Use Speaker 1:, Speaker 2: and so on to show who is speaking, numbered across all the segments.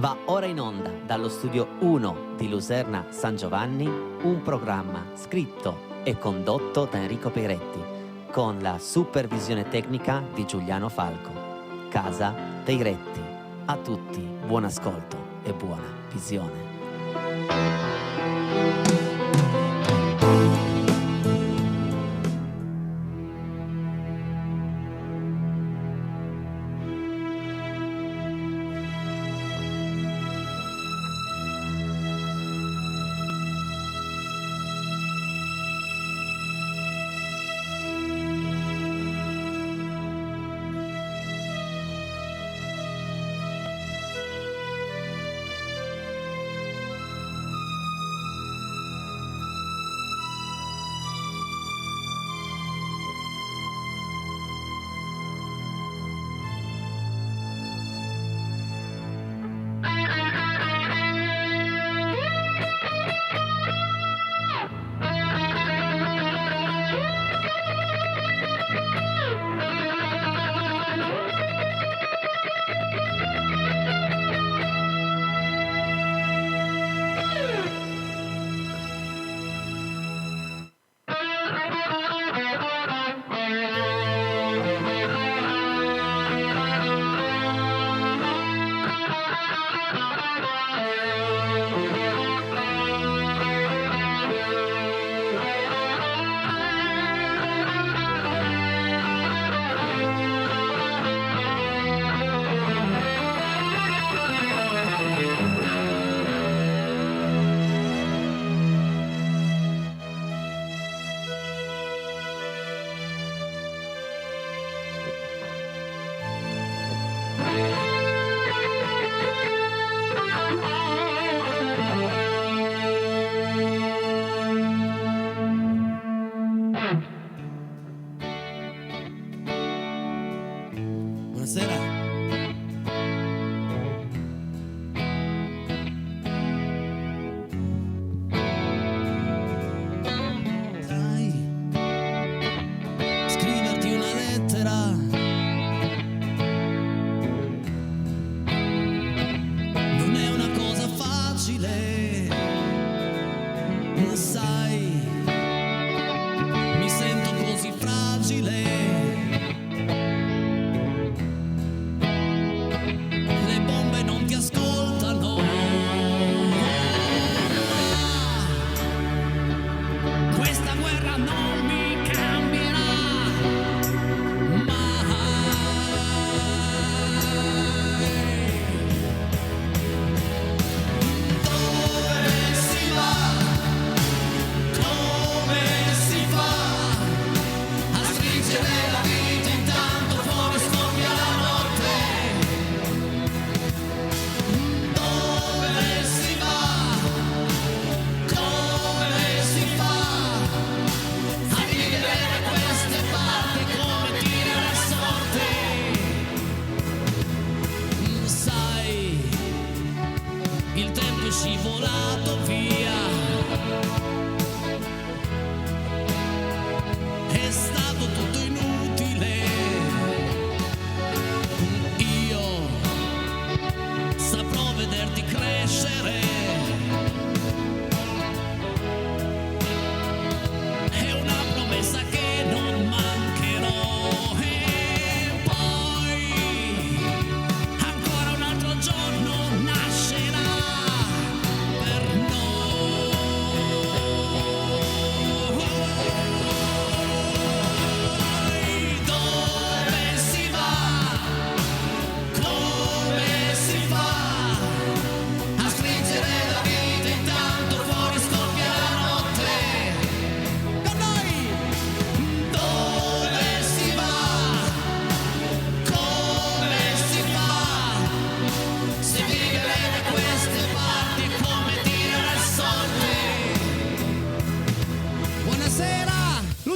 Speaker 1: Va ora in onda dallo studio 1 di Luserna San Giovanni un programma scritto e condotto da Enrico Peiretti con la supervisione tecnica di Giuliano Falco. Casa Peiretti. A tutti buon ascolto e buona visione.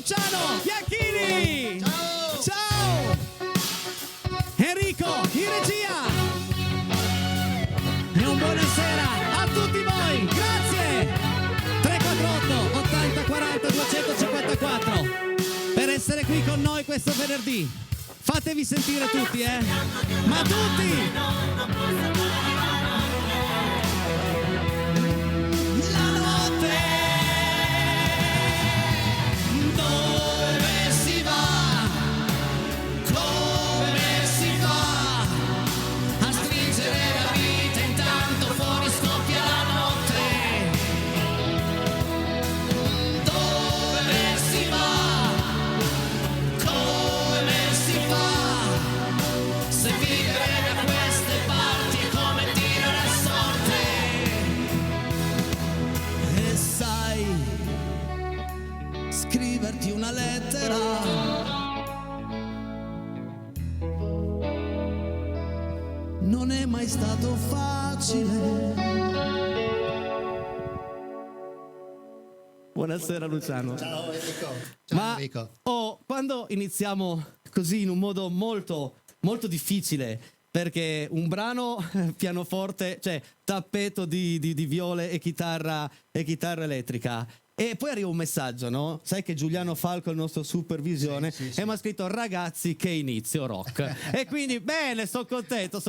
Speaker 2: Luciano Bianchini. Ciao. Ciao. Enrico in regia. E un buonasera a tutti voi. Grazie. 348 80 40 254 per essere qui con noi questo venerdì. Fatevi sentire tutti, Ma tutti. Se vivere da queste parti è come dire la sorte. E sai scriverti una lettera, non è mai stato facile. Buonasera Luciano.
Speaker 3: Ciao Enrico. Ciao Enrico.
Speaker 2: Quando iniziamo così in un modo molto, molto difficile, perché un brano pianoforte, cioè tappeto di viole e chitarra elettrica, e poi arriva un messaggio, no? Sai che Giuliano Falco, il nostro supervisione,
Speaker 3: sì.
Speaker 2: e mi ha scritto: ragazzi, che inizio rock. E quindi bene, sono contento.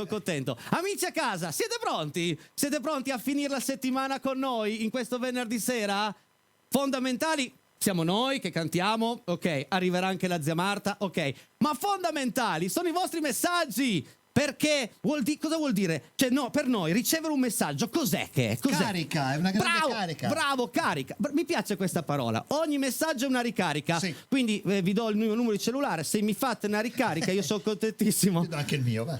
Speaker 2: Amici a casa, siete pronti? Siete pronti a finire la settimana con noi in questo venerdì sera? Fondamentali siamo noi che cantiamo, ok, arriverà anche la zia Marta, ok, ma fondamentali sono i vostri messaggi, perché cosa vuol dire? Cioè no, per noi ricevere un messaggio cos'è che è? Cos'è?
Speaker 3: Carica, è una grande carica.
Speaker 2: Bravo, carica. Mi piace questa parola. Ogni messaggio è una ricarica. Sì. Quindi vi do il mio numero di cellulare, se mi fate una ricarica io sono contentissimo.
Speaker 3: Ti do anche il mio, va.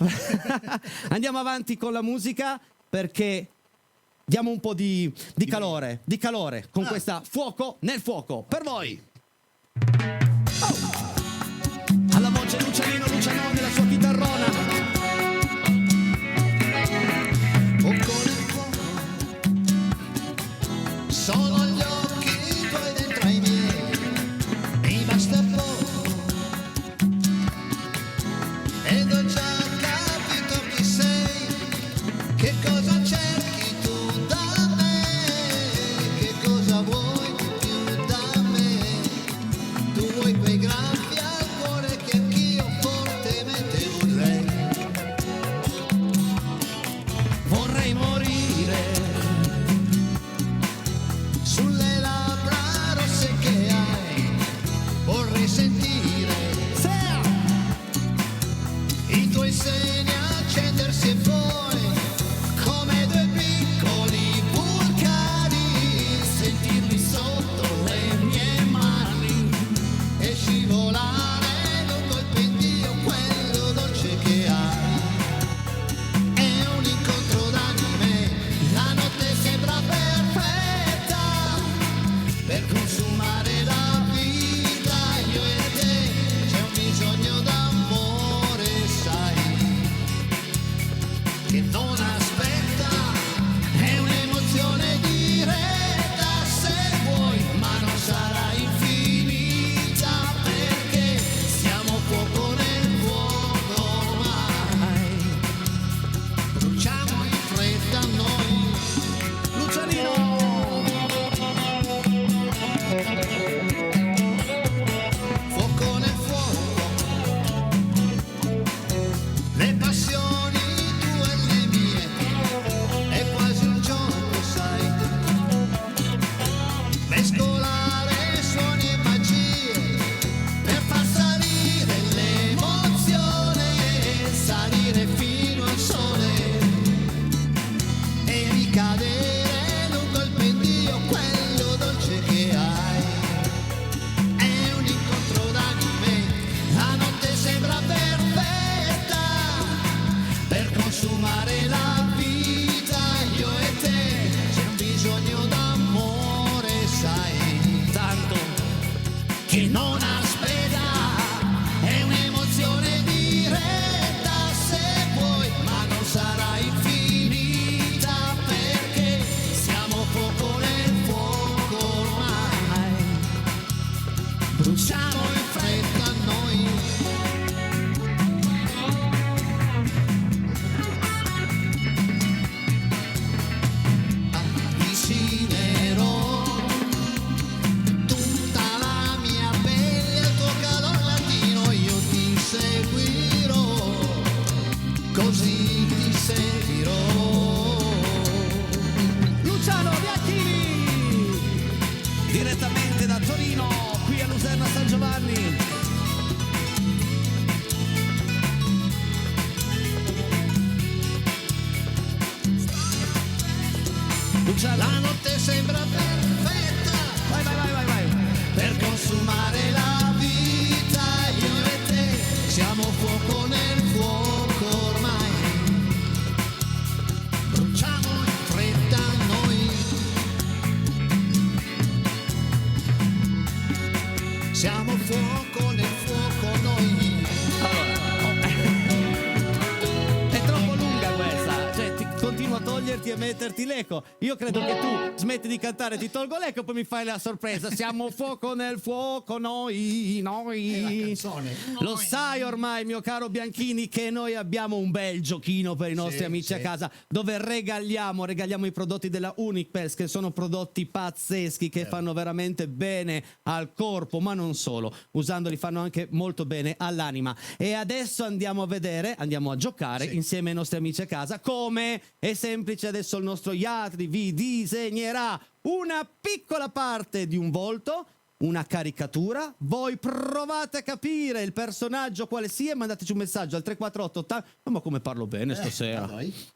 Speaker 2: Andiamo avanti con la musica, perché diamo un po' di calore con questa Fuoco nel fuoco per voi. Alla voce Luciano nella sua chitarrona.
Speaker 3: Fuoco nel fuoco, sono gli occhi tuoi dentro ai miei, mi basta poco, ed ho già capito chi sei, che cosa cerchi tu da me, che cosa vuoi di più da me, tu vuoi quei graffi al cuore che anch'io fortemente vorrei.
Speaker 2: Vorrei morire
Speaker 3: Sulle labbra rosse che hai, vorrei sentire i tuoi segni accendersi e poi, come due piccoli vulcani, sentirli sotto le mie mani e scivolare lungo il pendio, quello dolce che hai. È un incontro d'anime, la notte sembra perfetta per consumare la vita, io e te, c'è un bisogno d'amore, sai, che non aspetta, è un'emozione diretta, se vuoi, ma non sarà infinita, perché siamo fuoco nel fuoco ormai, bruciamo in fretta noi.
Speaker 2: Lucianino.
Speaker 3: Fuoco nel fuoco, le passioni tue e le mie, è quasi un gioco, sai, mescolare suoni e magie per far salire l'emozione, salire fino al sole e ricadere lungo il pendio, quello dolce che hai. È un incontro d'anime, la notte sembra perfetta per consumare la vita, io e te, c'è un bisogno d'amore, sai, tanto che non aspetta, è un'emozione diretta, se vuoi, ma non sarà infinita, perché siamo fuoco nel fuoco ormai, bruciamo in fretta noi. Avvicinerò tutta la mia pelle al tuo calor latino, io ti seguirò, così ti seguirò.
Speaker 2: Luciano Bianchini, direttamente da Torino, qui a Luserna San Giovanni. Luciano,
Speaker 3: La notte sembra perfetta
Speaker 2: vai.
Speaker 3: per consumare la vita, io e te siamo fuoco nel fuoco
Speaker 2: senti e metterti l'eco. Io credo che tu smetti di cantare, ti tolgo l'eco e poi mi fai la sorpresa. Siamo fuoco nel fuoco, noi. Lo sai ormai, mio caro Bianchini, che noi abbiamo un bel giochino per i nostri amici a casa, dove regaliamo i prodotti della Uniqpels, che sono prodotti pazzeschi, che fanno veramente bene al corpo, ma non solo. Usandoli fanno anche molto bene all'anima. E adesso andiamo a giocare insieme ai nostri amici a casa. Come? È semplice, adesso il nostro Yatri vi disegnerà una piccola parte di un volto, una caricatura. Voi provate a capire il personaggio quale sia e mandateci un messaggio al 348 80. Ma come parlo bene stasera?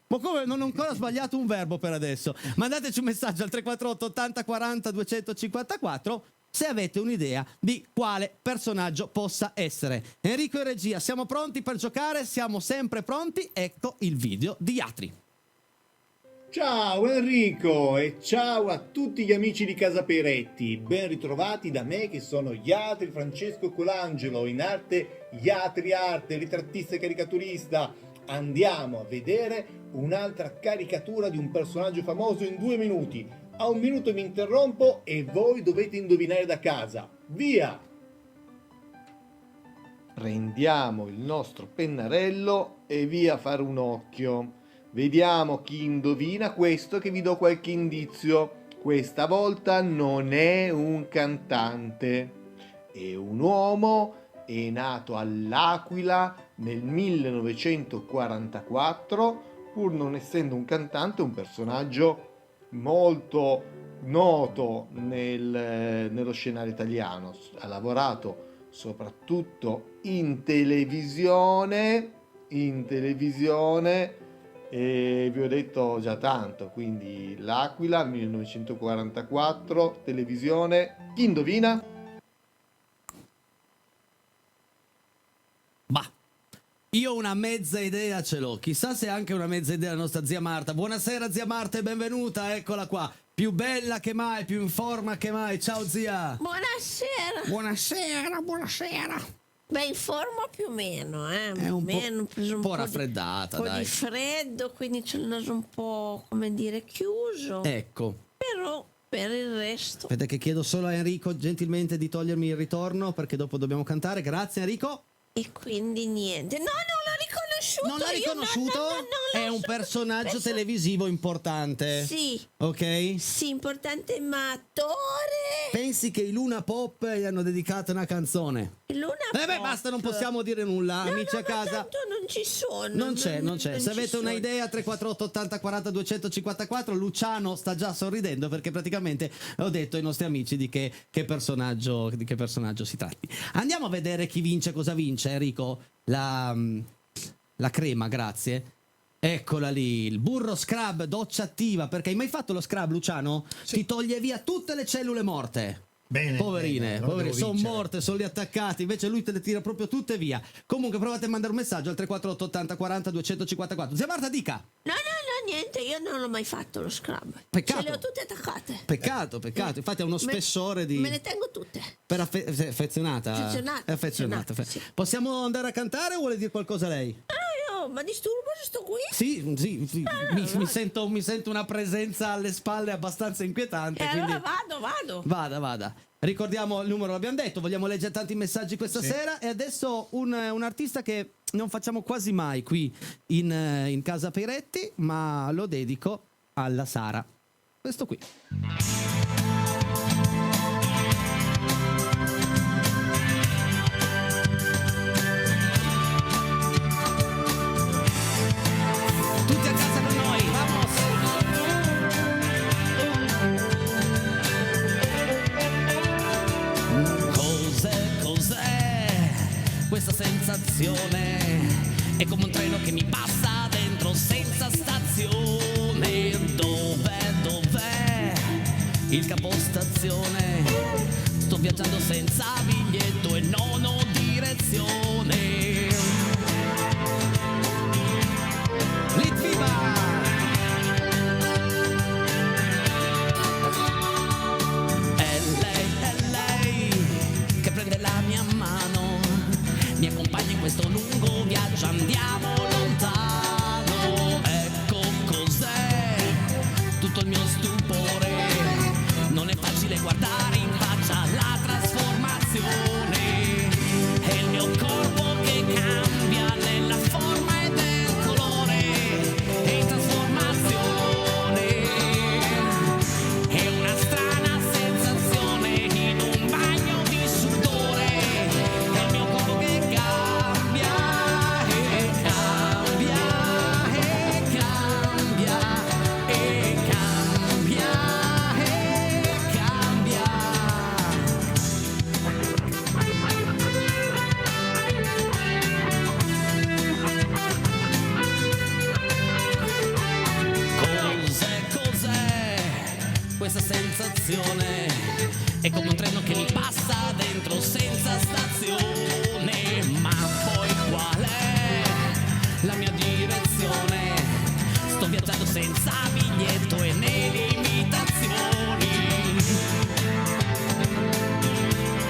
Speaker 2: Ma come? Non ho ancora sbagliato un verbo per adesso. Mandateci un messaggio al 348 80 40 254 se avete un'idea di quale personaggio possa essere. Enrico e regia, siamo pronti per giocare? Siamo sempre pronti? Ecco il video di Yatri.
Speaker 4: Ciao Enrico e ciao a tutti gli amici di Casa Peretti, ben ritrovati da me che sono Yatri Francesco Colangelo, in arte Yatri Arte, ritrattista e caricaturista. Andiamo a vedere un'altra caricatura di un personaggio famoso in 2 minuti. A 1 minuto mi interrompo e voi dovete indovinare da casa. Via! Prendiamo il nostro pennarello e via a fare un occhio. Vediamo chi indovina questo, che vi do qualche indizio. Questa volta non è un cantante, è un uomo, è nato all'Aquila nel 1944, pur non essendo un cantante, è un personaggio molto noto nello scenario italiano. Ha lavorato soprattutto in televisione e vi ho detto già tanto, quindi l'Aquila 1944, televisione. Chi indovina?
Speaker 2: Bah, io una mezza idea ce l'ho, chissà se anche una mezza idea la nostra zia Marta. Buonasera zia Marta e benvenuta, eccola qua, più bella che mai, più in forma che mai. Ciao zia.
Speaker 5: Buonasera.
Speaker 2: Buonasera.
Speaker 5: Beh, in forma più o meno,
Speaker 2: È un
Speaker 5: meno, ho preso
Speaker 2: po'
Speaker 5: di-
Speaker 2: raffreddata,
Speaker 5: un po'
Speaker 2: dai.
Speaker 5: di freddo, quindi c'è il naso un po', come dire, chiuso.
Speaker 2: Ecco,
Speaker 5: Però per il resto...
Speaker 2: aspetta che chiedo solo a Enrico gentilmente di togliermi il ritorno perché dopo dobbiamo cantare. Grazie Enrico.
Speaker 5: E quindi niente. No, non l'ho riconosciuto.
Speaker 2: Non l'ha
Speaker 5: io,
Speaker 2: riconosciuto?
Speaker 5: no,
Speaker 2: È un personaggio televisivo importante.
Speaker 5: Sì,
Speaker 2: Ok?
Speaker 5: sì, importante, ma attore.
Speaker 2: Pensi che i Luna Pop gli hanno dedicato una canzone?
Speaker 5: Luna
Speaker 2: Beh,
Speaker 5: Pop.
Speaker 2: basta, non possiamo dire nulla,
Speaker 5: No,
Speaker 2: amici
Speaker 5: no,
Speaker 2: a
Speaker 5: ma
Speaker 2: casa.
Speaker 5: tanto non ci sono.
Speaker 2: Non c'è. Se
Speaker 5: ci
Speaker 2: avete
Speaker 5: sono.
Speaker 2: un'idea, 348 80 40 254. Luciano sta già sorridendo perché praticamente ho detto ai nostri amici di che personaggio si tratti. Andiamo a vedere chi vince, cosa vince, Enrico. La crema, grazie. Eccola lì, il burro scrub, doccia attiva. Perché hai mai fatto lo scrub, Luciano? Ti toglie via tutte le cellule morte.
Speaker 6: Bene,
Speaker 2: Poverine,
Speaker 6: bene, allora devo
Speaker 2: sono
Speaker 6: vincere.
Speaker 2: morte, sono lì attaccate, invece lui te le tira proprio tutte via. Comunque provate a mandare un messaggio al 348 80 40 254. Zia Marta dica.
Speaker 5: No, niente, io non l'ho mai fatto lo scrub.
Speaker 2: Peccato.
Speaker 5: Ce le ho tutte attaccate.
Speaker 2: Peccato, infatti ha uno spessore di...
Speaker 5: Me ne tengo tutte.
Speaker 2: Per affezionata.
Speaker 5: Affezionata,
Speaker 2: È affezionata.
Speaker 5: affezionata, sì.
Speaker 2: Possiamo andare a cantare o vuole dire qualcosa lei?
Speaker 5: Ma disturbo se sto qui?
Speaker 2: Sì. Mi sento una presenza alle spalle abbastanza inquietante.
Speaker 5: E
Speaker 2: quindi...
Speaker 5: allora vado.
Speaker 2: Vada. Ricordiamo il numero, l'abbiamo detto, vogliamo leggere tanti messaggi questa sera. E adesso un artista che non facciamo quasi mai qui in Casa Peretti, ma lo dedico alla Sara. Questo qui. Tutti a casa con noi, vamos! Cos'è questa sensazione? È come un treno che mi passa dentro senza stazione. Dov'è il capostazione? Sto viaggiando senza biglietto e non ho direzione. Litviva! È lei che prende la mia mano, mi accompagna in questo lungo viaggio, andiamo lontano. Ecco cos'è sto viaggiando senza biglietto e né limitazioni.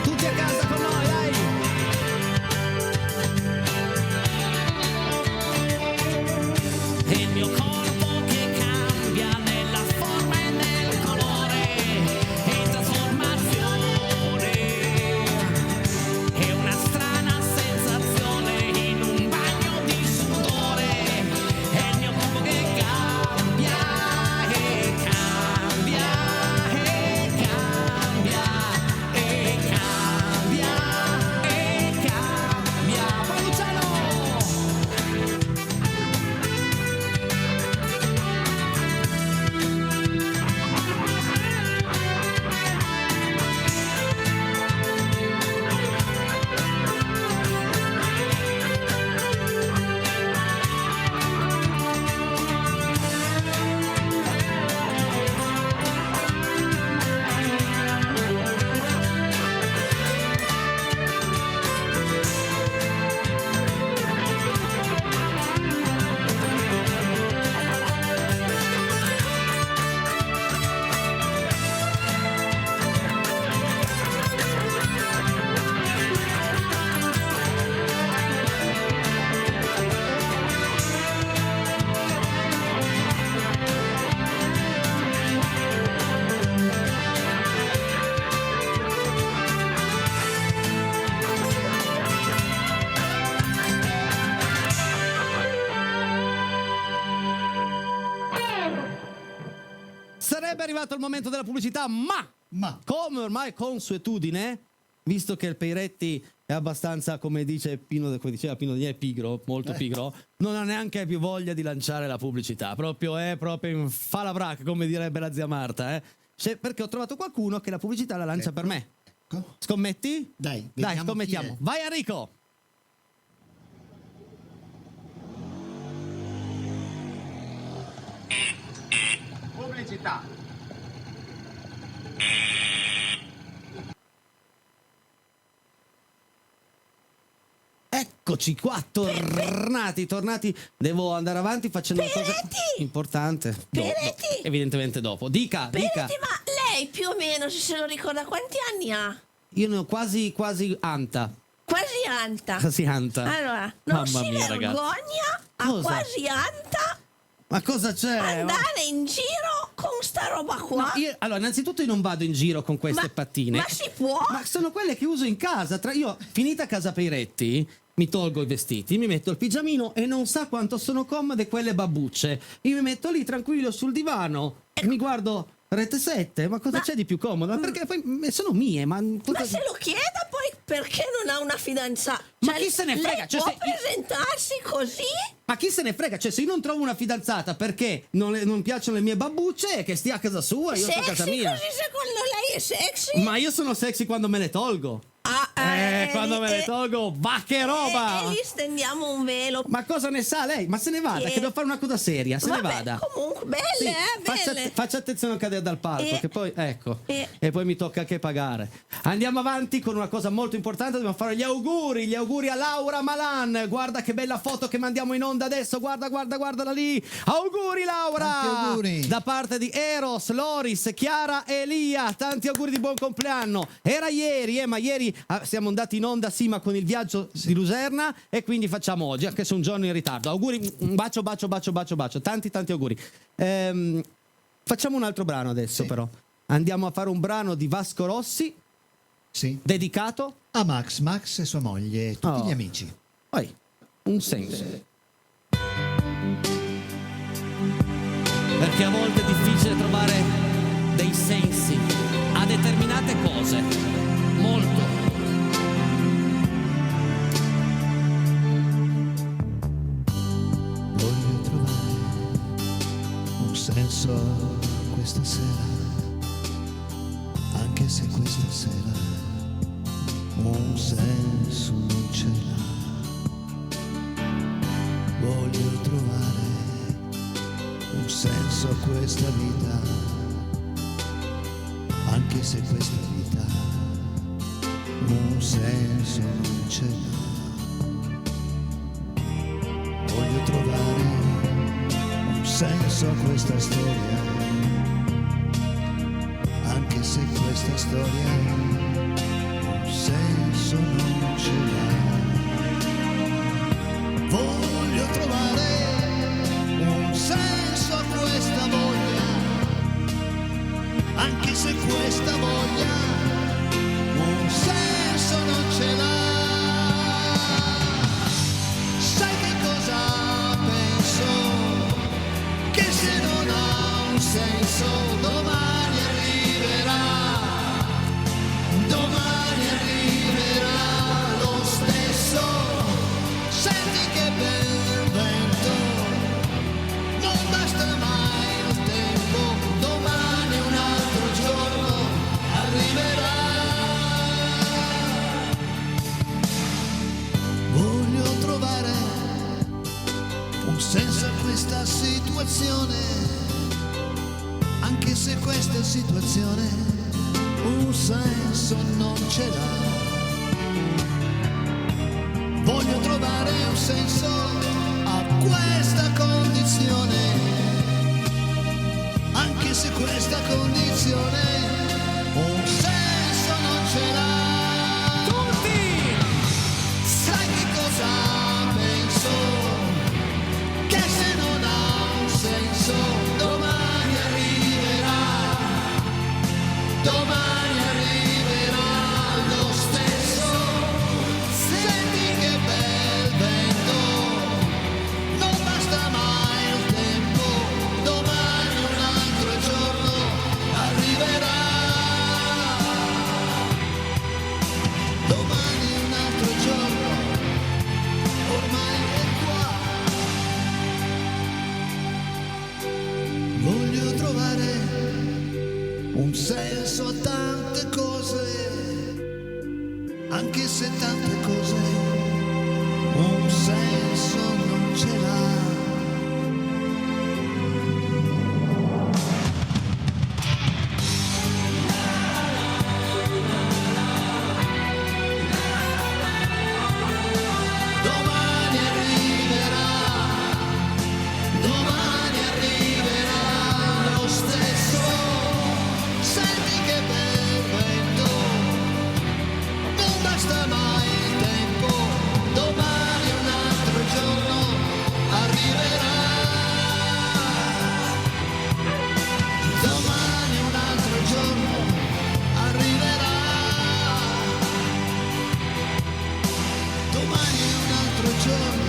Speaker 2: Tutti a casa con noi, dai! E il mio corpo che cambia nella forma e nel colore e in trasformazione. È una strana sensazione in un bagno di sudore. È il mio corpo che cambia e cambia e cambia e cambia e cambia. Vai Luciano! Sarebbe arrivato il momento della pubblicità, ma come ormai consuetudine, visto che il Peiretti è abbastanza, come diceva Pino Daniele, è pigro, molto pigro, non ha neanche più voglia di lanciare la pubblicità, è proprio in falabrac, come direbbe la zia Marta, perché ho trovato qualcuno che la pubblicità la lancia per me. Scommetti?
Speaker 6: Dai,
Speaker 2: Dai,
Speaker 6: vediamo
Speaker 2: scommettiamo.
Speaker 6: chi è.
Speaker 2: Vai Enrico!
Speaker 4: Pubblicità.
Speaker 2: Eccoci qua, tornati. Devo andare avanti facendo una cosa importante.
Speaker 5: Peretti!
Speaker 2: Evidentemente dopo. Dica.
Speaker 5: Peretti, ma lei più o meno, se lo ricorda, quanti anni ha?
Speaker 2: Io ne ho quasi anta.
Speaker 5: Quasi anta.
Speaker 2: Quasi anta.
Speaker 5: Allora, non
Speaker 2: Mamma
Speaker 5: si
Speaker 2: mia,
Speaker 5: vergogna
Speaker 2: ragazzi.
Speaker 5: a
Speaker 2: Cosa?
Speaker 5: quasi anta
Speaker 2: Ma cosa c'è?
Speaker 5: andare in giro con sta roba qua?
Speaker 2: Allora, innanzitutto io non vado in giro con queste pattine.
Speaker 5: Ma si può?
Speaker 2: Ma sono quelle che uso in casa. Io, finita casa Peiretti, mi tolgo i vestiti, mi metto il pigiamino e non sa quanto sono comode quelle babbucce. Io mi metto lì tranquillo sul divano, mi guardo Rete 7, ma cosa c'è di più comodo? Perché poi sono mie, ma
Speaker 5: se lo chieda poi perché non ha una fidanzata?
Speaker 2: Ma chi se ne frega?
Speaker 5: Lei
Speaker 2: Cioè,
Speaker 5: può
Speaker 2: se-
Speaker 5: presentarsi così?
Speaker 2: Ma chi se ne frega? Cioè, se io non trovo una fidanzata perché non piacciono le mie babbucce, che stia a casa sua, io sto a casa
Speaker 5: Sexy
Speaker 2: mia.
Speaker 5: così secondo lei è sexy?
Speaker 2: Ma io sono sexy quando me le tolgo. Quando me le tolgo, va che roba!
Speaker 5: E gli stendiamo un velo.
Speaker 2: Ma cosa ne sa lei? Ma se ne vada, che devo fare una cosa seria, se ne
Speaker 5: Vabbè,
Speaker 2: vada.
Speaker 5: comunque, belle,
Speaker 2: Sì,
Speaker 5: belle.
Speaker 2: faccia attenzione a non cadere dal palco, che poi, ecco, e poi mi tocca anche pagare. Andiamo avanti con una cosa molto importante, dobbiamo fare gli auguri a Laura Malan. Guarda che bella foto che mandiamo in onda adesso, guardala lì. Auguri Laura!
Speaker 6: Tanti auguri.
Speaker 2: Da parte di Eros, Loris, Chiara e Elia, tanti auguri di buon compleanno. Era ieri, ma ieri siamo andati in onda, sì, ma con il viaggio di Luserna, e quindi facciamo oggi, anche se un giorno in ritardo. Auguri, un bacio, tanti auguri. Facciamo un altro brano adesso, però. Andiamo a fare un brano di Vasco Rossi, dedicato
Speaker 6: a Max e sua moglie e tutti gli amici.
Speaker 2: Poi, un senso. Perché a volte è difficile trovare dei sensi a determinate cose. Molto.
Speaker 3: Voglio trovare un senso a questa sera, anche se questa sera un senso non ce l'ha. Voglio trovare un senso a questa vita, anche se questa vita un senso non ce l'ha. Voglio trovare un
Speaker 6: senso a questa storia, anche se questa storia un senso non ce l'ha. Voglio trovare un senso a questa voglia, anche se questa voglia un senso non ce l'ha. Sai che cosa penso? Che se non ha un senso domani arriverà lo stesso. Senti che bel vento, non basta mai il tempo, domani un altro giorno arriverà. Voglio trovare un senso a questa situazione, anche se questa situazione un senso non ce l'ha. Voglio trovare un senso a questa condizione, anche se questa condizione un senso non ce l'ha.
Speaker 2: Tutti!
Speaker 6: Sai che cosa penso? Che se non ha un senso domani arriverà lo stesso. Senti che bel vento, non basta mai il tempo, domani un altro giorno arriverà. Domani un altro giorno ormai è qua. Voglio trovare un senso a tante cose, anche se tante cose un senso non ce l'ha. Domani arriverà lo stesso. Senti che bel vento, non basta mai il tempo, domani un altro giorno arriverà. Domani un altro giorno arriverà. Domani un altro giorno.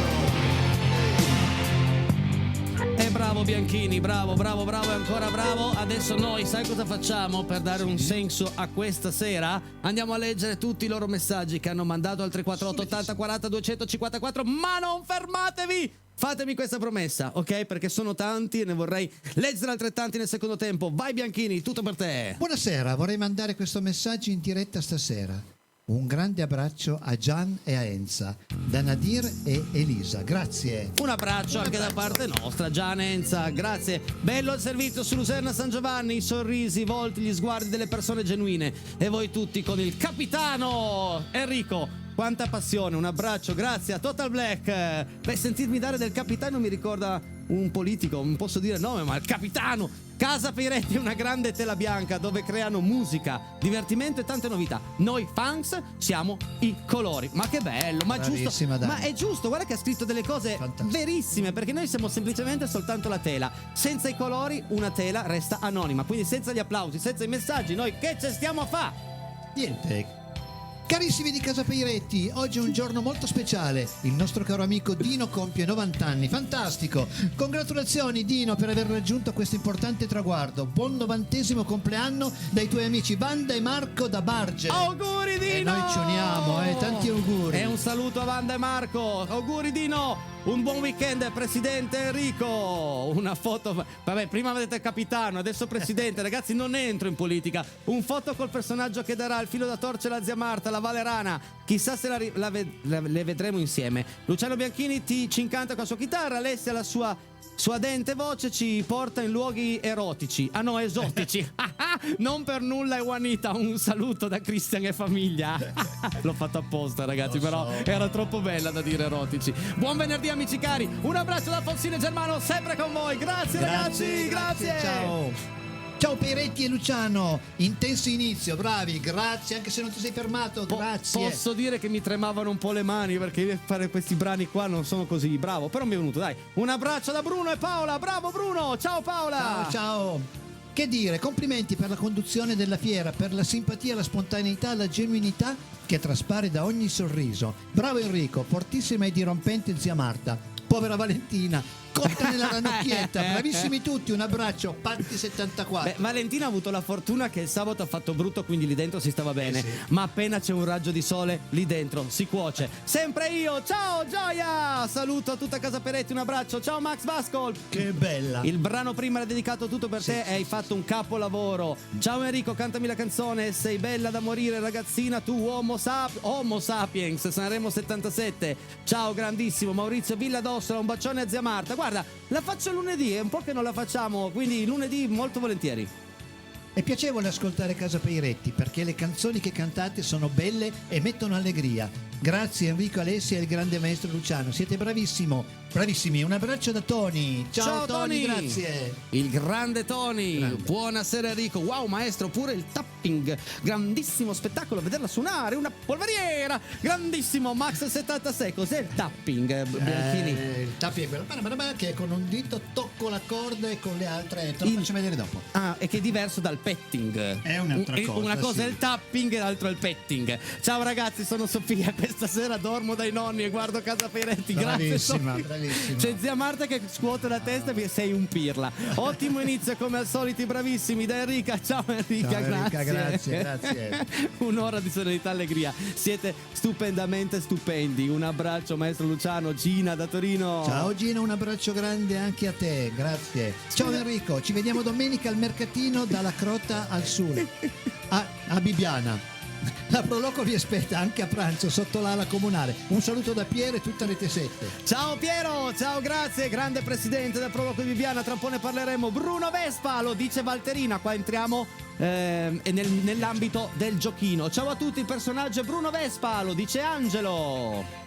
Speaker 2: Bravo Bianchini, bravo e ancora bravo. Adesso noi, sai cosa facciamo per dare un senso a questa sera? Andiamo a leggere tutti i loro messaggi che hanno mandato al 348 80 40 254, ma non fermatevi! Fatemi questa promessa, ok? Perché sono tanti e ne vorrei leggere altrettanti nel secondo tempo. Vai Bianchini, tutto per te.
Speaker 6: Buonasera, vorrei mandare questo messaggio in diretta stasera. Un grande abbraccio a Gian e a Enza, da Nadir e Elisa. Grazie.
Speaker 2: Un abbraccio anche da parte nostra, Gian Enza, grazie. Bello il servizio su Luserna San Giovanni, i sorrisi, i volti, gli sguardi delle persone genuine. E voi tutti con il capitano Enrico. Quanta passione, un abbraccio, grazie a Total Black. Beh, sentirmi dare del capitano mi ricorda un politico, non posso dire il nome, ma il capitano. Casa Piretti è una grande tela bianca dove creano musica, divertimento e tante novità. Noi fans siamo i colori. Ma che bello, ma giusto.
Speaker 6: Bravissima, Dani.
Speaker 2: Ma è giusto, guarda che ha scritto delle cose
Speaker 6: Fantastico.
Speaker 2: verissime, perché noi siamo semplicemente soltanto la tela. Senza i colori una tela resta anonima, quindi senza gli applausi, senza i messaggi, noi che ci stiamo a fare?
Speaker 6: Niente. Carissimi di Casa Piretti, oggi è un giorno molto speciale. Il nostro caro amico Dino compie 90 anni. Fantastico! Congratulazioni Dino per aver raggiunto questo importante traguardo. Buon 90° compleanno dai tuoi amici Wanda e Marco da Barge.
Speaker 2: Auguri Dino!
Speaker 6: E noi ci uniamo, tanti auguri.
Speaker 2: E un saluto a Wanda e Marco. Auguri Dino! Un buon weekend, presidente Enrico. Una foto. Vabbè, prima vedete il capitano, adesso presidente. Ragazzi, non entro in politica. Un foto col personaggio che darà il filo da torcere alla zia Marta, la Valerana. Chissà se le vedremo insieme. Luciano Bianchini ci incanta con la sua chitarra. Alessia la sua suadente voce ci porta in luoghi erotici. Ah no, esotici. Non per nulla è Juanita, un saluto da Cristian e famiglia. L'ho fatto apposta, ragazzi, però era troppo bella da dire erotici. Buon venerdì, amici cari. Un abbraccio da Alfonsino e Germano, sempre con voi. Grazie ragazzi, grazie.
Speaker 6: Ciao. Ciao Peretti e Luciano, intenso inizio, bravi, grazie, anche se non ti sei fermato, grazie.
Speaker 2: Posso dire che mi tremavano un po' le mani perché fare questi brani qua non sono così bravo, però mi è venuto, dai. Un abbraccio da Bruno e Paola, bravo Bruno, ciao Paola.
Speaker 6: Ciao. Che dire, complimenti per la conduzione della fiera, per la simpatia, la spontaneità, la genuinità che traspare da ogni sorriso. Bravo Enrico, fortissima e dirompente zia Marta. Povera Valentina, cotta nella ranocchietta, bravissimi tutti, un abbraccio, Patti 74.
Speaker 2: Beh, Valentina ha avuto la fortuna che il sabato ha fatto brutto, quindi lì dentro si stava bene, ma appena c'è un raggio di sole, lì dentro si cuoce. Sempre io, ciao Gioia, saluto a tutta Casa Peretti, un abbraccio, ciao Max Vascol.
Speaker 6: Che bella.
Speaker 2: Il brano prima era dedicato tutto per te e hai fatto un capolavoro. Ciao Enrico, cantami la canzone, sei bella da morire ragazzina, tu Homo Sapiens, Sanremo 77. Ciao grandissimo Maurizio Villadossola, un bacione a zia Marta. Guarda, la faccio lunedì, è un po' che non la facciamo, quindi lunedì molto volentieri.
Speaker 6: È piacevole ascoltare Casa Peiretti perché le canzoni che cantate sono belle e mettono allegria. Grazie Enrico Alessi e il grande maestro Luciano, siete bravissimi. Un abbraccio da Tony. Ciao Tony, grazie.
Speaker 2: Il grande Tony.
Speaker 6: Grande.
Speaker 2: Buonasera Enrico. Wow maestro, pure il tapping. Grandissimo spettacolo vederla suonare, una polveriera. Grandissimo Max 76. Cos'è il tapping, Bianchini?
Speaker 6: Il tapping è quello che con un dito tocco la corda e con le altre te lo faccio vedere dopo.
Speaker 2: Ah, e che è diverso dal petting.
Speaker 6: È un'altra cosa,
Speaker 2: Una cosa
Speaker 6: sì.
Speaker 2: è il tapping e l'altro è il petting. Ciao ragazzi, sono Sofia. Questa sera dormo dai nonni e guardo Casa Peretti. Grazie
Speaker 6: Bravissima,
Speaker 2: Sofia.
Speaker 6: bravissima.
Speaker 2: C'è zia Marta che scuote la testa e sei un pirla. Ottimo inizio come al solito, bravissimi. Da Enrica, ciao Enrica,
Speaker 6: Ciao, Enrica,
Speaker 2: grazie.
Speaker 6: grazie.
Speaker 2: Un'ora di serenità e allegria. Siete stupendamente stupendi. Un abbraccio maestro Luciano, Gina da Torino.
Speaker 6: Ciao Gina, un abbraccio grande anche a te, grazie. Ciao Enrico, ci vediamo domenica al mercatino dalla Crota al Sule a Bibbiana. La Proloco vi aspetta anche a pranzo sotto l'ala comunale. Un saluto da Piero e tutta Rete 7.
Speaker 2: Ciao Piero, ciao, grazie, grande presidente del Proloco di Bibbiana. Tra un po' ne parleremo. Bruno Vespa, lo dice Valterina. Qua entriamo nell'ambito del giochino. Ciao a tutti, il personaggio è Bruno Vespa, lo dice Angelo.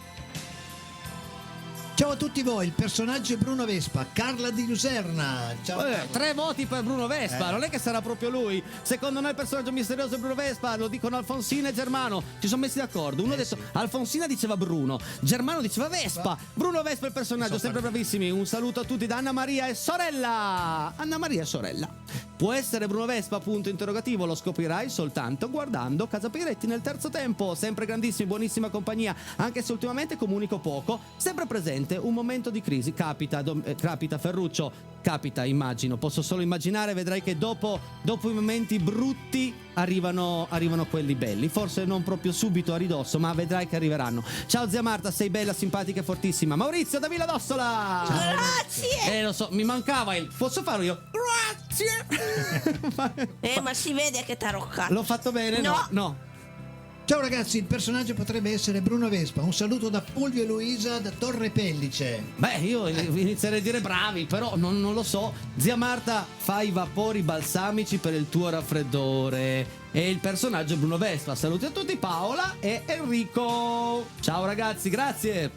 Speaker 6: Ciao a tutti voi, il personaggio è Bruno Vespa, Carla di Luserna. Ciao.
Speaker 2: 3 voti per Bruno Vespa, non è che sarà proprio lui. Secondo noi il personaggio misterioso è Bruno Vespa, lo dicono Alfonsina e Germano. Ci sono messi d'accordo. Uno ha detto Alfonsina diceva Bruno, Germano diceva Vespa. Bruno Vespa è il personaggio, sempre bravissimi. Un saluto a tutti da Anna Maria e sorella. Anna Maria e sorella. Può essere Bruno Vespa? Punto interrogativo, lo scoprirai soltanto guardando Casa Peiretti nel terzo tempo. Sempre grandissimi, buonissima compagnia, anche se ultimamente comunico poco. Sempre presente un momento di crisi, capita Ferruccio, capita, immagino, posso solo immaginare. Vedrai che dopo i momenti brutti arrivano quelli belli, forse non proprio subito a ridosso, ma vedrai che arriveranno. Ciao zia Marta, sei bella, simpatica e fortissima. Maurizio da Villadossola,
Speaker 5: Grazie.
Speaker 2: lo so, mi mancava il posso farlo io, grazie.
Speaker 5: Ma si vede che t'ha roccato.
Speaker 2: L'ho fatto bene? No.
Speaker 6: Ciao ragazzi, il personaggio potrebbe essere Bruno Vespa. Un saluto da Fulvio e Luisa da Torre Pellice.
Speaker 2: Beh, io inizierei a dire bravi, però non lo so. Zia Marta fa i vapori balsamici per il tuo raffreddore. E il personaggio è Bruno Vespa. Saluti a tutti, Paola e Enrico. Ciao ragazzi, grazie.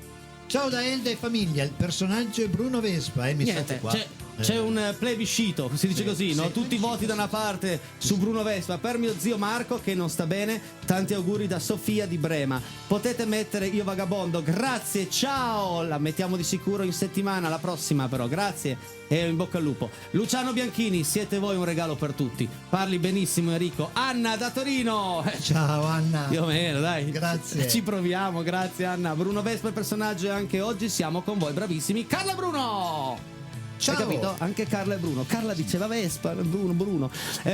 Speaker 6: Ciao da Elda e famiglia, il personaggio è Bruno Vespa. Mi
Speaker 2: Niente,
Speaker 6: state qua.
Speaker 2: c'è un plebiscito, si dice così, no?
Speaker 6: sì,
Speaker 2: Tutti voti da una parte su Bruno Vespa. Per mio zio Marco che non sta bene, tanti auguri da Sofia di Brema. Potete mettere Io Vagabondo, grazie, ciao. La mettiamo di sicuro in settimana, la prossima però, grazie e in bocca al lupo. Luciano Bianchini, siete voi un regalo per tutti. Parli benissimo Enrico. Anna da Torino.
Speaker 6: Ciao Anna.
Speaker 2: Più o meno, dai.
Speaker 6: Grazie.
Speaker 2: Ci proviamo, grazie Anna. Bruno Vespa il personaggio e anche oggi siamo con voi, bravissimi. Carla Bruno.
Speaker 6: Ciao.
Speaker 2: Hai capito? Anche Carla e Bruno. Carla diceva Vespa, Bruno.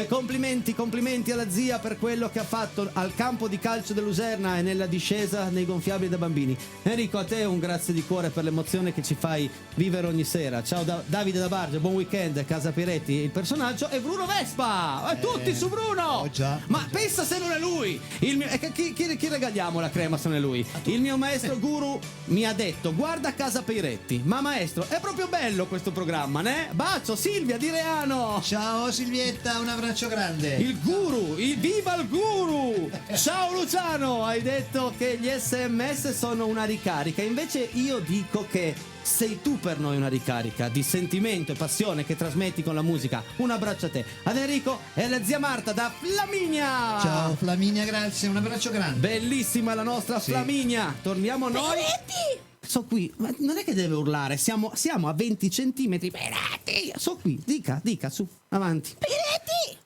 Speaker 2: Complimenti alla zia per quello che ha fatto al campo di calcio del Luserna e nella discesa nei gonfiabili da bambini. Enrico, a te un grazie di cuore per l'emozione che ci fai vivere ogni sera. Ciao Davide da Barge, buon weekend, Casa Peiretti. Il personaggio è Bruno Vespa. Tutti su Bruno.
Speaker 6: Già.
Speaker 2: Ma pensa se non è lui. Chi regaliamo la crema se non è lui? Il mio maestro guru mi ha detto guarda Casa Peiretti. Ma maestro, è proprio bello questo programma. programma, né? Bacio Silvia Di Reano.
Speaker 6: Ciao Silvietta, un abbraccio grande.
Speaker 2: Il guru, viva il guru! Ciao Luciano, hai detto che gli SMS sono una ricarica, invece io dico che sei tu per noi una ricarica di sentimento e passione che trasmetti con la musica. Un abbraccio a te. Ad Enrico e alla zia Marta da Flaminia.
Speaker 6: Ciao Flaminia, grazie, un abbraccio grande.
Speaker 2: Bellissima la nostra
Speaker 6: Sì.
Speaker 2: Flaminia. Torniamo noi.
Speaker 5: Peretti!
Speaker 2: So qui, ma non è che deve urlare, siamo a 20 centimetri. Peretti! So qui, dica, su, avanti.
Speaker 5: Peretti!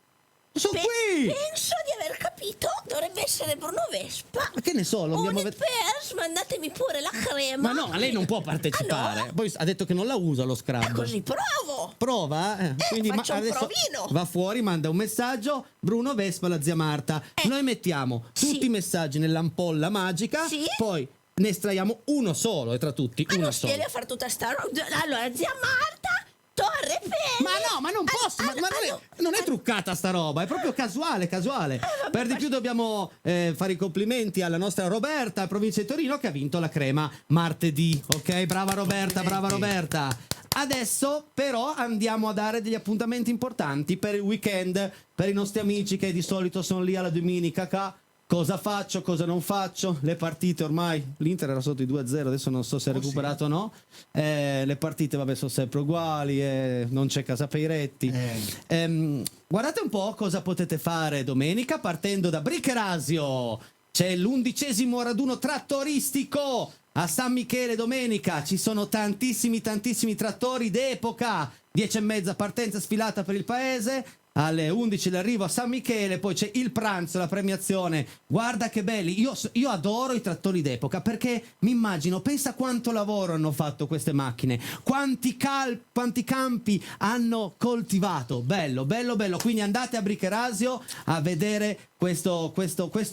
Speaker 2: So qui!
Speaker 5: Penso di aver capito, dovrebbe essere Bruno Vespa.
Speaker 2: Ma che ne so, lo abbiamo
Speaker 5: Unipers, mandatemi pure la crema.
Speaker 2: Ma no, ma lei non può partecipare.
Speaker 5: Ah, no?
Speaker 2: Poi ha detto che non la usa lo Scrabble.
Speaker 5: Così provo.
Speaker 2: Prova, quindi
Speaker 5: faccio un
Speaker 2: adesso
Speaker 5: provino.
Speaker 2: va fuori, manda un messaggio. Bruno Vespa, la zia Marta. Noi mettiamo tutti
Speaker 5: Sì.
Speaker 2: i messaggi nell'ampolla magica.
Speaker 5: Sì.
Speaker 2: Poi ne estraiamo uno solo, e tra tutti
Speaker 5: Ma
Speaker 2: uno
Speaker 5: non
Speaker 2: solo.
Speaker 5: devi a fare tutta sta roba. Allora, zia Marta, Torre Pelle.
Speaker 2: Ma no, ma non posso, ma non è truccata sta roba, è proprio casuale. Per di più dobbiamo fare i complimenti alla nostra Roberta, provincia di Torino, che ha vinto la crema martedì. Ok, brava Roberta. Adesso però andiamo a dare degli appuntamenti importanti per il weekend, per i nostri amici che di solito sono lì alla domenica. Cosa faccio, cosa non faccio? Le partite ormai, l'Inter era sotto i 2-0, adesso non so se è recuperato o no. Le partite vabbè sono sempre uguali, non c'è Casa Peiretti. Guardate un po' cosa potete fare domenica partendo da Bricherasio. C'è l'11° raduno trattoristico a San Michele domenica. Ci sono tantissimi trattori d'epoca. 10:30 partenza sfilata per il paese. Alle 11 l'arrivo a San Michele, poi c'è il pranzo, la premiazione. Guarda che belli, io adoro i trattori d'epoca perché mi immagino, pensa quanto lavoro hanno fatto queste macchine, quanti campi hanno coltivato. Bello. Quindi andate a Bricherasio a vedere questo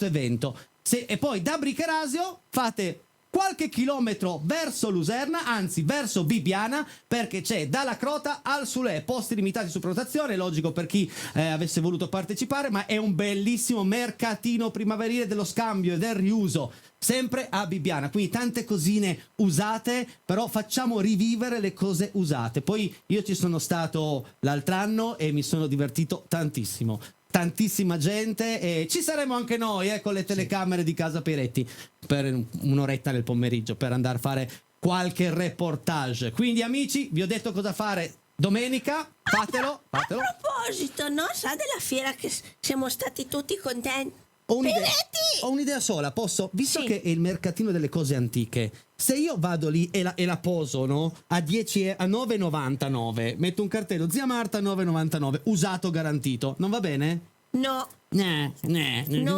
Speaker 2: evento. E poi da Bricherasio fate qualche chilometro verso Luserna, anzi verso Bibbiana, perché c'è dalla Crota al Sulè, posti limitati su prenotazione, logico per chi avesse voluto partecipare, ma è un bellissimo mercatino primaverile dello scambio e del riuso, sempre a Bibbiana, quindi tante cosine usate, però facciamo rivivere le cose usate. Poi io ci sono stato l'altro anno e mi sono divertito tantissimo. Tantissima gente e ci saremo anche noi con le telecamere di Casa Peiretti per un'oretta nel pomeriggio per andare a fare qualche reportage. Quindi amici, vi ho detto cosa fare domenica, fatelo.
Speaker 5: A proposito, no? Sa della fiera che siamo stati tutti contenti.
Speaker 2: Ho
Speaker 5: Peretti!
Speaker 2: un'idea sola, posso? Visto
Speaker 5: Sì.
Speaker 2: che è il mercatino delle cose antiche, se io vado lì e la poso, no? A 9,99, metto un cartello, zia Marta 9,99, usato garantito, non va bene?
Speaker 5: No, non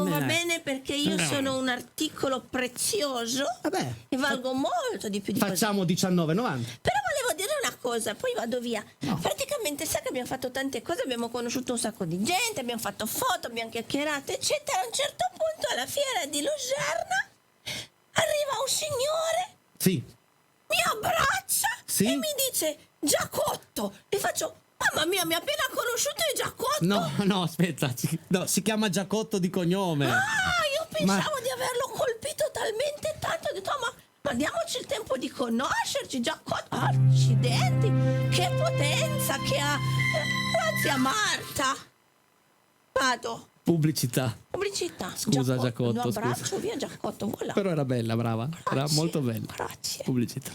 Speaker 5: va bene perché io
Speaker 2: No.
Speaker 5: sono un articolo prezioso
Speaker 2: Vabbè,
Speaker 5: e valgo molto di più di così.
Speaker 2: facciamo 19,90.
Speaker 5: Però volevo dire una cosa, poi vado via. Praticamente sa che abbiamo fatto tante cose, abbiamo conosciuto un sacco di gente, abbiamo fatto foto, abbiamo chiacchierato, eccetera. A un certo punto alla fiera di Luserna arriva un signore,
Speaker 2: Sì.
Speaker 5: mi abbraccia
Speaker 2: Sì?
Speaker 5: e mi dice Giacotto. E faccio, mamma mia, mi ha appena conosciuto il Giacotto.
Speaker 2: No, aspetta, si chiama Giacotto di cognome.
Speaker 5: Ah, io pensavo di averlo colpito talmente tanto, ho detto, ma diamoci il tempo di conoscerci, Giacotto. Accidenti, che potenza che ha la zia Marta. Vado,
Speaker 2: Pubblicità.
Speaker 5: pubblicità.
Speaker 2: Scusa, Giacotto,
Speaker 5: Lo
Speaker 2: scusa.
Speaker 5: abbraccio, via Giacotto, voilà.
Speaker 2: Però era bella, brava. Era
Speaker 5: Grazie,
Speaker 2: molto bella.
Speaker 5: Grazie.
Speaker 2: Pubblicità.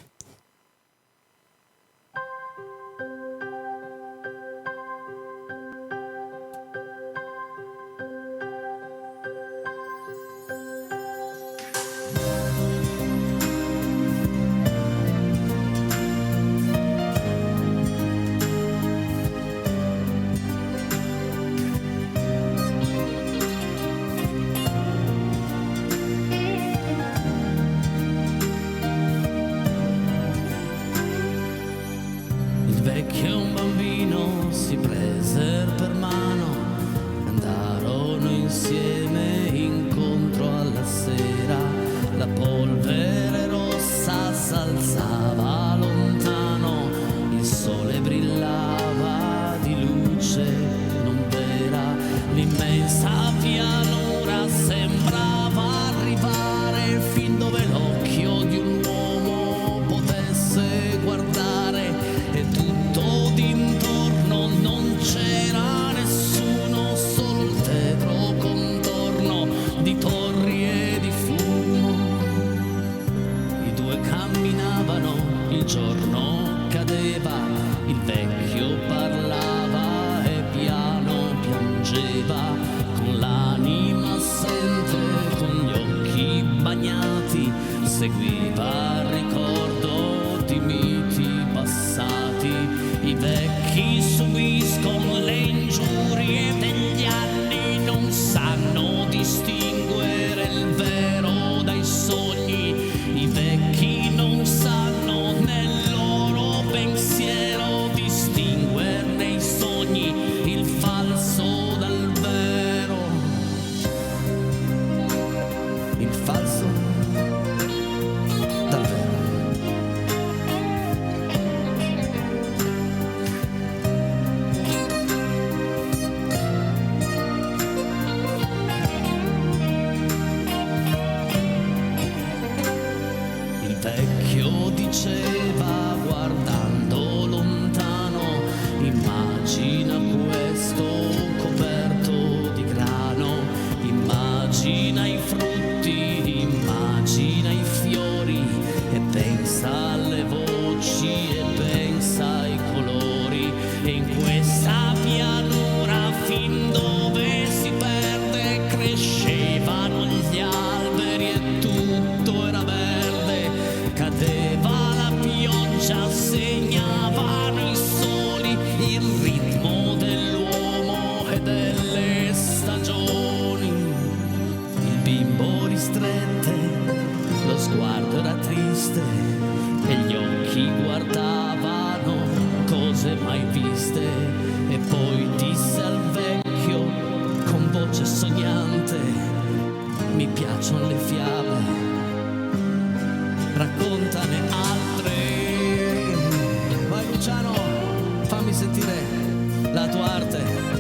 Speaker 2: Il vecchio e un bambino si presero per mano, andarono insieme incontro alla sera. La polvere rossa s'alzava lontano, il sole brillava di luce non vera. L'immensa pianura sembrava arrivare fin dove l'occhio di un uomo potesse guardare, e tutto Il vecchio parlava e piano piangeva, con l'anima assente, con gli occhi bagnati, seguiva il ricordo di miti passati. I vecchi subiscono le ingiurie degli anni, non sanno distinguere il vero dai sogni. I vecchi non sanno nel loro pensiero distinguerne i sogni, il falso dal vero. Il falso dal vero. Il vecchio diceva guardando lontano, immagina questo coperto di grano, immagina i frutti, immagina i fiori, e pensa alle voci e pensa ai colori, e in questa pianura fin dove si perde crescevano gli alberi e tutto era verde, cadeva la pioggia, segnavano i soli, il ritmo dell'uomo e delle stagioni. Il bimbo ristrette, lo sguardo era triste e gli occhi guardavano cose mai viste, e poi disse al vecchio con voce sognante: mi piacciono le fiabe, raccontane altre. Vai Luciano, fammi sentire la tua arte.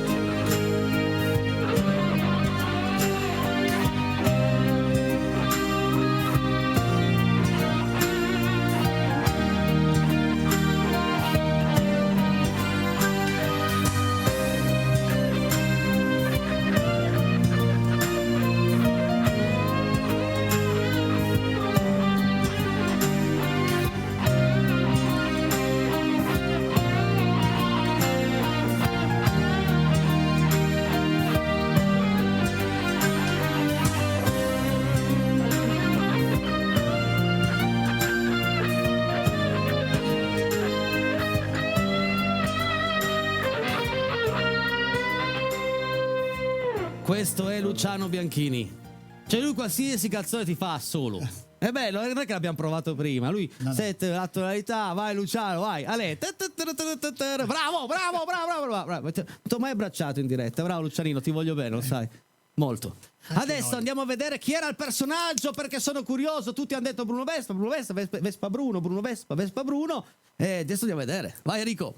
Speaker 2: Questo è Luciano Bianchini. Cioè lui qualsiasi canzone ti fa solo. È bello, non è che l'abbiamo provato prima. Lui sette la tonalità, vai Luciano, vai. Ale. Bravo, bravo, bravo, bravo, bravo. Non ti ho mai abbracciato in diretta. Bravo Lucianino, ti voglio bene, lo sai. Molto. Adesso andiamo a vedere chi era il personaggio, perché sono curioso. Tutti hanno detto Bruno Vespa, Bruno Vespa, Vespa Bruno, Bruno Vespa, Vespa Bruno. E adesso andiamo a vedere. Vai Enrico.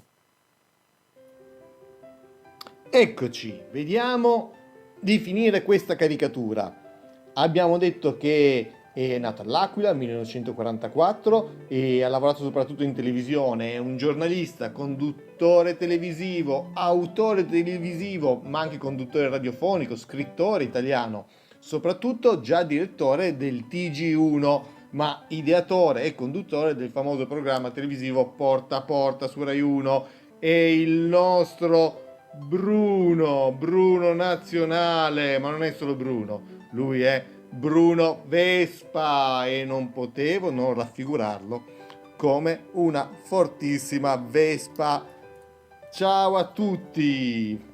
Speaker 4: Eccoci, vediamo di finire questa caricatura. Abbiamo detto che è nato all'Aquila nel 1944 e ha lavorato soprattutto in televisione. È un giornalista, conduttore televisivo, autore televisivo, ma anche conduttore radiofonico, scrittore italiano, soprattutto già direttore del TG1, ma ideatore e conduttore del famoso programma televisivo Porta a Porta su Rai 1. È il nostro Bruno nazionale, ma non è solo Bruno, lui è Bruno Vespa e non potevo non raffigurarlo come una fortissima Vespa. Ciao a tutti!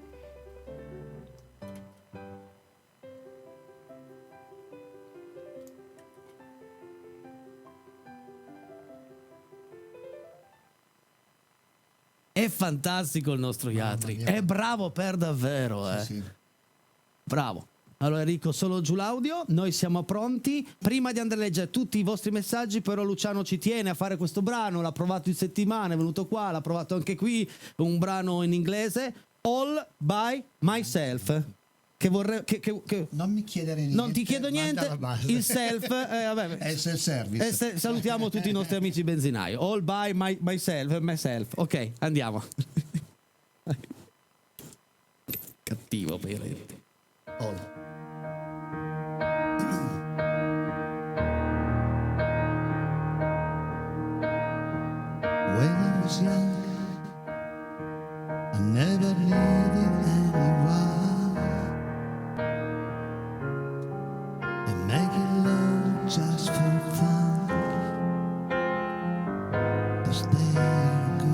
Speaker 2: È fantastico il nostro Iatri, è bravo per davvero,
Speaker 6: Sì.
Speaker 2: Bravo. Allora Enrico, solo giù l'audio, noi siamo pronti. Prima di andare a leggere tutti i vostri messaggi, però Luciano ci tiene a fare questo brano, l'ha provato in settimana, è venuto qua, l'ha provato anche qui, un brano in inglese, All by Myself. Che vorrei che
Speaker 6: Non mi chiedere niente.
Speaker 2: non ti chiedo niente,
Speaker 6: manda la base.
Speaker 2: il self, vabbè.
Speaker 6: È il self-service.
Speaker 2: Salutiamo tutti i nostri amici benzinai. All by myself. Ok, andiamo. Cattivo Peretti.
Speaker 6: All. When I was young, never needed anyone, and making love just for fun. 'Cause there you go.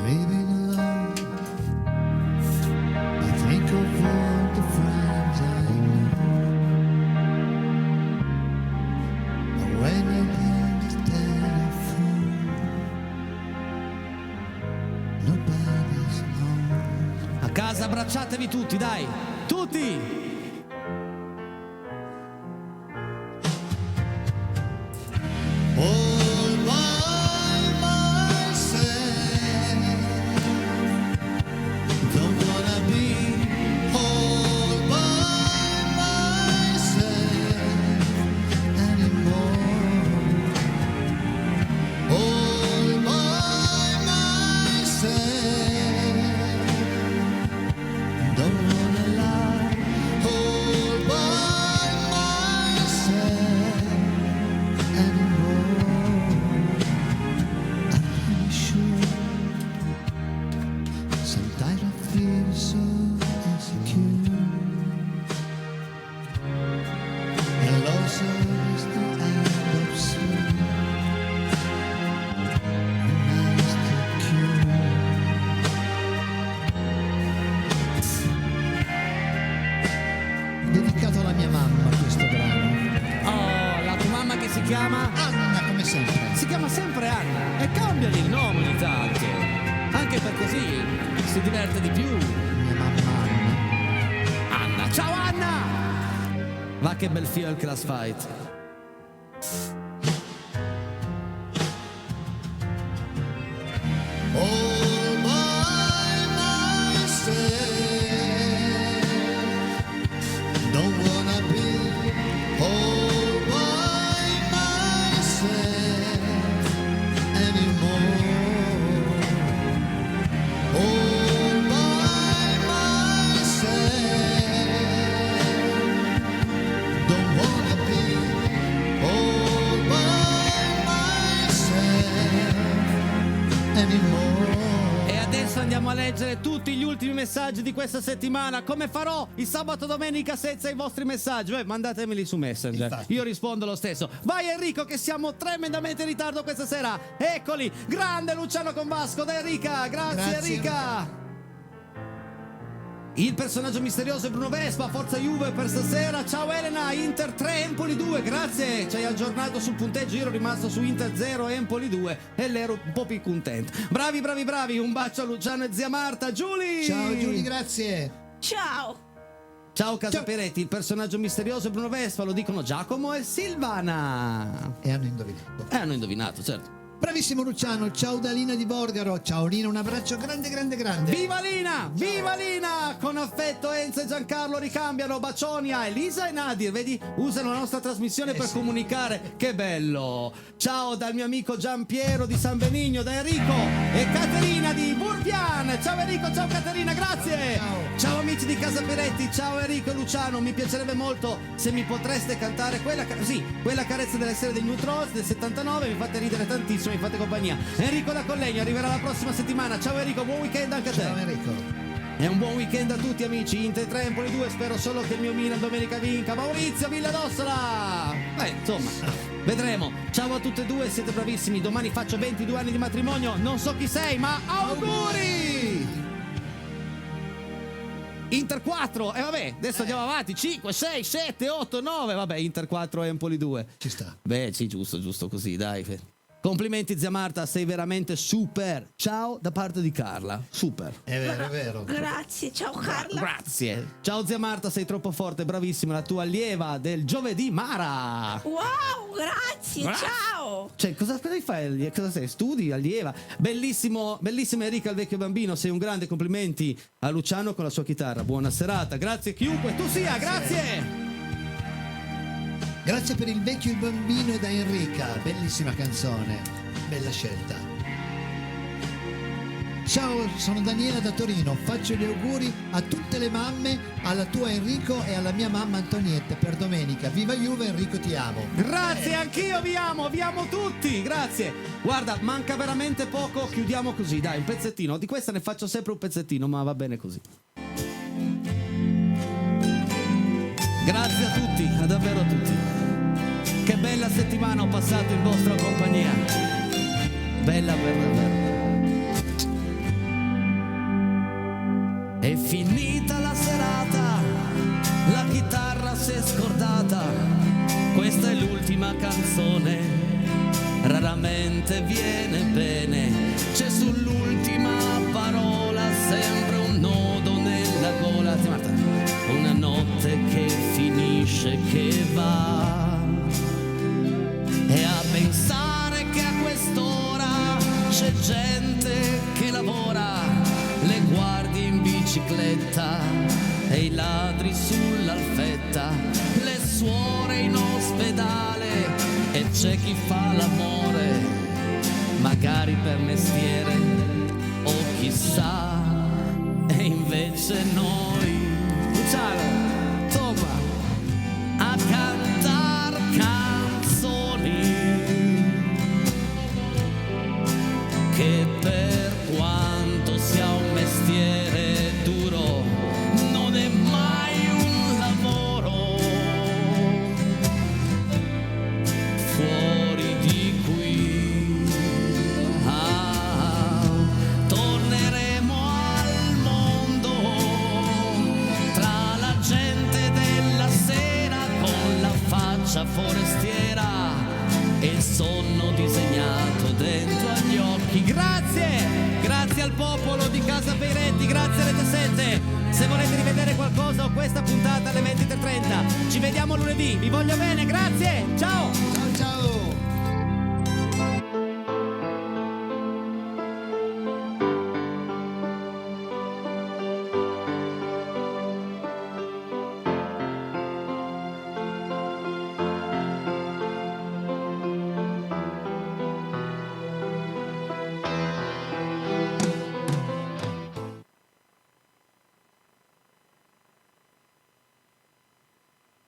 Speaker 6: Living alone, I think of all the friends I know. But when you get the telephone, nobody's home.
Speaker 2: A casa abbracciatevi tutti, dai! Tutti!
Speaker 3: All by myself, don't wanna be all by myself anymore. All by myself, don't wanna lie. All by myself anymore. I'm sure sometimes I feel so insecure, and also is the end of soon. And I still cure.
Speaker 6: Dedicato alla mia mamma questo brano.
Speaker 2: Oh, la tua mamma che si chiama?
Speaker 6: Anna, come sempre.
Speaker 2: Si chiama sempre Anna. E cambiali il nome ogni tanto. Anche per così si diverte di più.
Speaker 6: Mia mamma Anna.
Speaker 2: Anna, ciao Anna! Va che bel film Class Fight.
Speaker 3: All by myself, don't wanna be all by myself anymore. All by myself, don't wanna be all by myself anymore.
Speaker 2: E adesso andiamo a leggere tutti gli ultimi messaggi di questa settimana, come farò il sabato domenica senza i vostri messaggi. Mandatemeli su Messenger,
Speaker 6: Infatti.
Speaker 2: io rispondo lo stesso. Vai Enrico che siamo tremendamente in ritardo questa sera. Eccoli, grande Luciano con Vasco da Enrica. Grazie. Enrica. Il personaggio misterioso è Bruno Vespa, forza Juve per stasera. Ciao Elena, Inter 3, Empoli 2, grazie. Ci hai aggiornato sul punteggio, io ero rimasto su Inter 0, Empoli 2 e l'ero un po' più contento. Bravi, un bacio a Luciano e zia Marta. Giulia!
Speaker 6: Ciao Giulia, grazie.
Speaker 5: Ciao.
Speaker 2: Ciao Casa
Speaker 6: Ciao.
Speaker 2: Peretti, il personaggio misterioso è Bruno Vespa, lo dicono Giacomo e Silvana.
Speaker 6: E hanno indovinato.
Speaker 2: Hanno indovinato, certo.
Speaker 6: Bravissimo Luciano, ciao da Lina di Borgaro. Ciao Lina, un abbraccio grande.
Speaker 2: Viva Lina! Viva Lina! Con affetto Enzo e Giancarlo ricambiano bacioni a Elisa e Nadir, vedi? Usano la nostra trasmissione per
Speaker 6: sì.
Speaker 2: comunicare, che bello! Ciao dal mio amico Giampiero di San Benigno, da Enrico e Caterina di Burbian. Ciao Enrico, ciao Caterina, grazie! Ciao amici di Casa Peretti, ciao Enrico e Luciano, mi piacerebbe molto se mi potreste cantare quella carezza delle sere dei New Trolls del 79, mi fate ridere tantissimo, mi fate compagnia. Enrico da Collegno arriverà la prossima settimana. Ciao Enrico, buon weekend anche a te.
Speaker 6: Ciao Enrico.
Speaker 2: E un buon weekend a tutti amici. Inter 3, Empoli 2, spero solo che il mio Milan domenica vinca. Maurizio Villadossola. Insomma, vedremo. Ciao a tutte e due, siete bravissimi. Domani faccio 22 anni di matrimonio. Non so chi sei, ma auguri! Inter 4, e vabbè, adesso andiamo avanti. 5, 6, 7, 8, 9. Vabbè, Inter 4, Empoli 2.
Speaker 6: Ci sta.
Speaker 2: Beh, sì, giusto così, dai. Complimenti zia Marta, sei veramente super. Ciao da parte di Carla. Super.
Speaker 6: È vero.
Speaker 5: Grazie, ciao Carla.
Speaker 2: Grazie. Ciao zia Marta, sei troppo forte, bravissima, la tua allieva del giovedì Mara.
Speaker 5: Wow, grazie, ciao.
Speaker 2: Cioè, cosa fai? Cosa sei? Studi, allieva? Bellissima Enrica, il vecchio bambino, sei un grande, complimenti a Luciano con la sua chitarra. Buona serata, grazie chiunque tu sia, grazie.
Speaker 6: Grazie per il vecchio il bambino da Enrica, bellissima canzone, bella scelta. Ciao, sono Daniela da Torino, faccio gli auguri a tutte le mamme, alla tua Enrico e alla mia mamma Antonietta per domenica. Viva Juve, Enrico, ti amo.
Speaker 2: Grazie, anch'io vi amo tutti, grazie. Guarda, manca veramente poco, chiudiamo così, dai, un pezzettino. Di questa ne faccio sempre un pezzettino, ma va bene così. Grazie a tutti, a davvero a tutti. Che bella settimana ho passato in vostra compagnia. Bella, bella, bella. È finita la serata, la chitarra si è scordata, questa è l'ultima canzone, raramente viene bene, c'è sull'ultima parola sempre un nodo nella gola. Sì, Marta. Una notte che finisce, che va, e a pensare che a quest'ora c'è gente che lavora, le guardie in bicicletta e i ladri sull'alfetta, le suore in ospedale e c'è chi fa l'amore, magari per mestiere o chissà, e invece noi, insomma, a cantar canzoni che per quanto sia un mestiere duro non è mai un lavoro. Fuori di qui torneremo al mondo, tra la gente della sera con la faccia forestiera e il sonno disegnato dentro agli occhi. Grazie al popolo di Casa Peiretti, grazie a Rete 7. Se volete rivedere qualcosa o questa puntata alle 23:30, ci vediamo lunedì. Vi voglio bene, grazie, ciao.
Speaker 6: Ciao ciao.